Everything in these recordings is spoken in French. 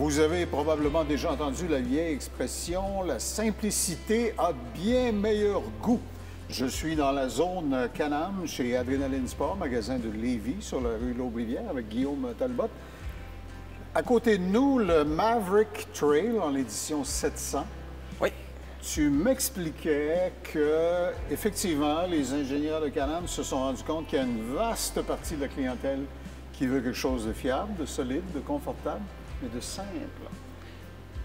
Vous avez probablement déjà entendu la vieille expression « la simplicité a bien meilleur goût ». Je suis dans la zone Can-Am chez Adrenaline Sport, magasin de Lévis, sur la rue Laubrivière, avec Guillaume Talbot. À côté de nous, le Maverick Trail en édition 700. Oui. Tu m'expliquais que, effectivement, les ingénieurs de Can-Am se sont rendus compte qu'il y a une vaste partie de la clientèle qui veut quelque chose de fiable, de solide, de confortable, mais de simple.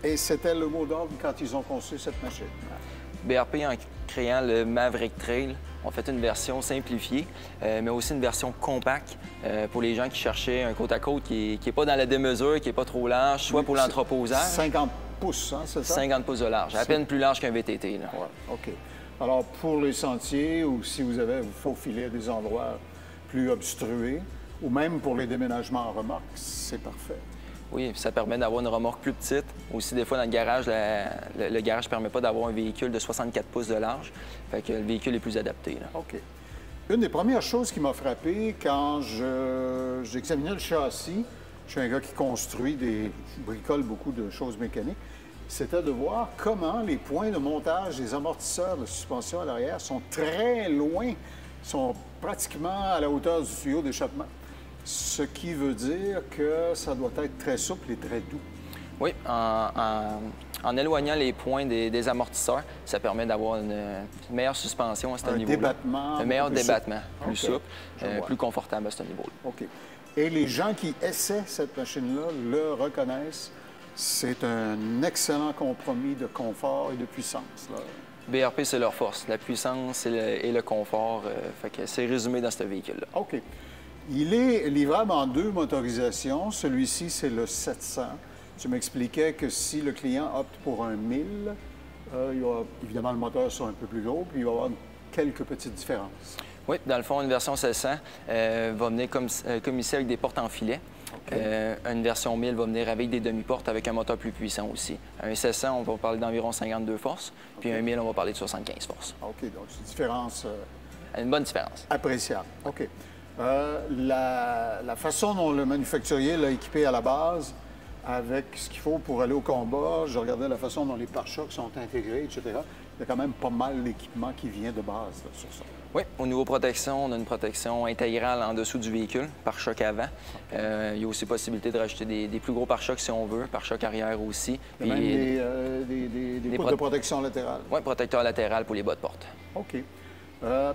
Et c'était le mot d'ordre quand ils ont conçu cette machine. BRP, en créant le Maverick Trail, on fait une version simplifiée, mais aussi une version compacte pour les gens qui cherchaient un côte-à-côte qui n'est pas dans la démesure, qui n'est pas trop large, soit pour l'entreposage. 50 pouces, hein, c'est ça? 50 pouces de large, à peine plus large qu'un VTT. Là. Ouais, OK. Alors, pour les sentiers, ou si vous faufilez à des endroits plus obstrués, ou même pour les déménagements en remorque, c'est parfait. Oui, ça permet d'avoir une remorque plus petite. Aussi, des fois, dans le garage, le garage ne permet pas d'avoir un véhicule de 64 pouces de large. Fait que le véhicule est plus adapté. Là. OK. Une des premières choses qui m'a frappé quand j'examinais le châssis, je suis un gars qui bricole beaucoup de choses mécaniques, c'était de voir comment les points de montage des amortisseurs de suspension à l'arrière sont très loin, sont pratiquement à la hauteur du tuyau d'échappement. Ce qui veut dire que ça doit être très souple et très doux. Oui, en éloignant les points des amortisseurs, ça permet d'avoir une meilleure suspension à ce niveau-là. Un débattement. Un meilleur débattement, plus souple, plus plus confortable à ce niveau-là. OK. Et les gens qui essaient cette machine-là le reconnaissent. C'est un excellent compromis de confort et de puissance, là. BRP, c'est leur force. La puissance et le confort. Fait que c'est résumé dans ce véhicule-là. OK. Il est livrable en 2 motorisations. Celui-ci, c'est le 700. Tu m'expliquais que si le client opte pour un 1000, évidemment, le moteur sera un peu plus gros, puis il va y avoir quelques petites différences. Oui, dans le fond, une version 700 va venir comme ici avec des portes en filet. Okay. Une version 1000 va venir avec des demi-portes avec un moteur plus puissant aussi. Un 700, on va parler d'environ 52 forces, puis un 1000, on va parler de 75 forces. OK, donc c'est une différence... Une bonne différence. Appréciable. OK. La façon dont le manufacturier l'a équipé à la base, avec ce qu'il faut pour aller au combat, je regardais la façon dont les pare-chocs sont intégrés, etc. Il y a quand même pas mal d'équipement qui vient de base là, sur ça. Oui, au niveau protection, on a une protection intégrale en dessous du véhicule, pare-choc avant. Il y a aussi possibilité de rajouter des plus gros pare-chocs si on veut, pare-choc arrière aussi. Il y a même des poutres de protection latérale. Oui, protecteur latéral pour les bas de porte. OK.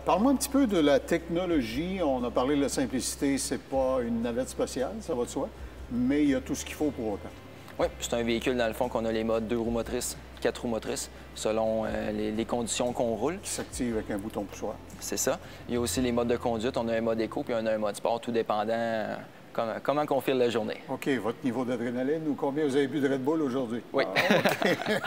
Parle-moi un petit peu de la technologie. On a parlé de la simplicité, c'est pas une navette spatiale, ça va de soi, mais il y a tout ce qu'il faut pour autant. Oui, c'est un véhicule, dans le fond, qu'on a les modes 2 roues motrices, 4 roues motrices, selon les conditions qu'on roule. Qui s'active avec un bouton poussoir. C'est ça. Il y a aussi les modes de conduite. On a un mode éco puis on a un mode sport, tout dépendant comment on file la journée. OK. Votre niveau d'adrénaline ou combien vous avez bu de Red Bull aujourd'hui? Oui.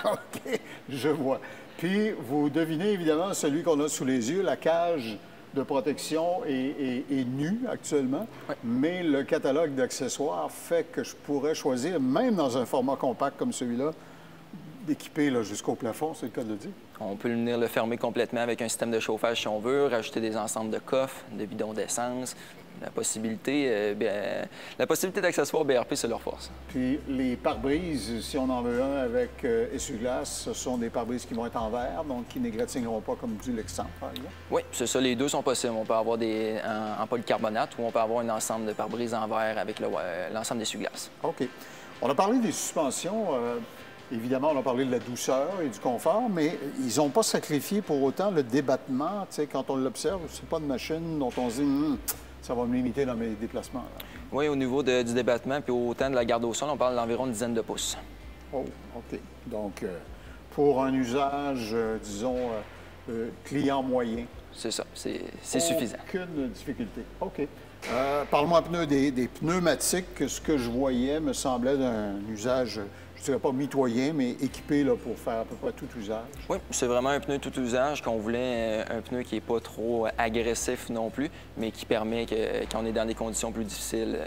Ah, OK. Je vois. Puis, vous devinez évidemment celui qu'on a sous les yeux, la cage de protection est nue actuellement, oui. Mais le catalogue d'accessoires fait que je pourrais choisir, même dans un format compact comme celui-là, d'équiper jusqu'au plafond, c'est le cas de le dire. On peut venir le fermer complètement avec un système de chauffage si on veut, rajouter des ensembles de coffres, de bidons d'essence. La possibilité d'accessoires BRP, c'est leur force. Puis les pare-brises, si on en veut un avec essuie-glace, ce sont des pare-brises qui vont être en verre, donc qui n'égratigneront pas comme du Lexan, par exemple. Oui, c'est ça. Les deux sont possibles. On peut avoir en polycarbonate ou on peut avoir un ensemble de pare-brises en verre avec l'ensemble d'essuie-glace. OK. On a parlé des suspensions. Évidemment, on a parlé de la douceur et du confort, mais ils n'ont pas sacrifié pour autant le débattement. Tu sais, quand on l'observe, c'est pas une machine dont on se dit ça va me limiter dans mes déplacements. Là. Oui, au niveau du débattement, puis autant de la garde au sol, on parle d'environ une dizaine de pouces. Oh, OK. Donc, pour un usage, disons, client moyen. C'est ça, c'est suffisant. Aucune difficulté. OK. Parle-moi des pneumatiques. Ce que je voyais me semblait d'un usage, je ne dirais pas mitoyen, mais équipé là, pour faire à peu près tout usage. Oui, c'est vraiment un pneu tout usage qu'on voulait, un pneu qui n'est pas trop agressif non plus, mais qui permet quand on est dans des conditions plus difficiles,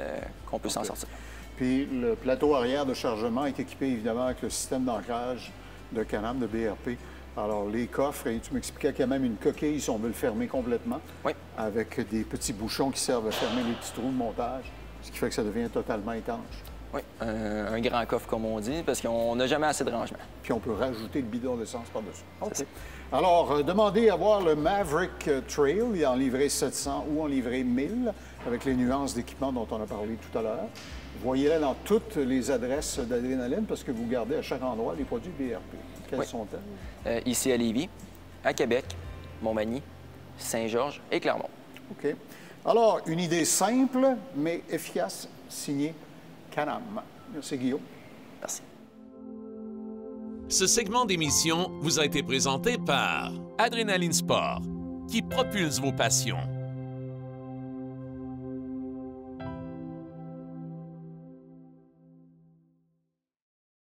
qu'on peut s'en sortir. Puis le plateau arrière de chargement est équipé évidemment avec le système d'ancrage de Can-Am, de BRP. Alors, les coffres, et tu m'expliquais qu'il y a même une coquille si on veut le fermer complètement, oui. Avec des petits bouchons qui servent à fermer les petits trous de montage, ce qui fait que ça devient totalement étanche. Oui, un grand coffre, comme on dit, parce qu'on n'a jamais assez de rangement. Puis on peut rajouter le bidon d'essence par-dessus. OK. Alors, demandez à voir le Maverick Trail, il est en livrée 700 ou en livrée 1000, avec les nuances d'équipement dont on a parlé tout à l'heure. Voyez-la dans toutes les adresses d'Adrénaline, parce que vous gardez à chaque endroit les produits BRP. Quelles sont-elles? Ici à Lévis, à Québec, Montmagny, Saint-Georges et Clermont. OK. Alors, une idée simple, mais efficace, signée Can-Am. Merci, Guillaume. Merci. Ce segment d'émission vous a été présenté par Adrénaline Sport, qui propulse vos passions.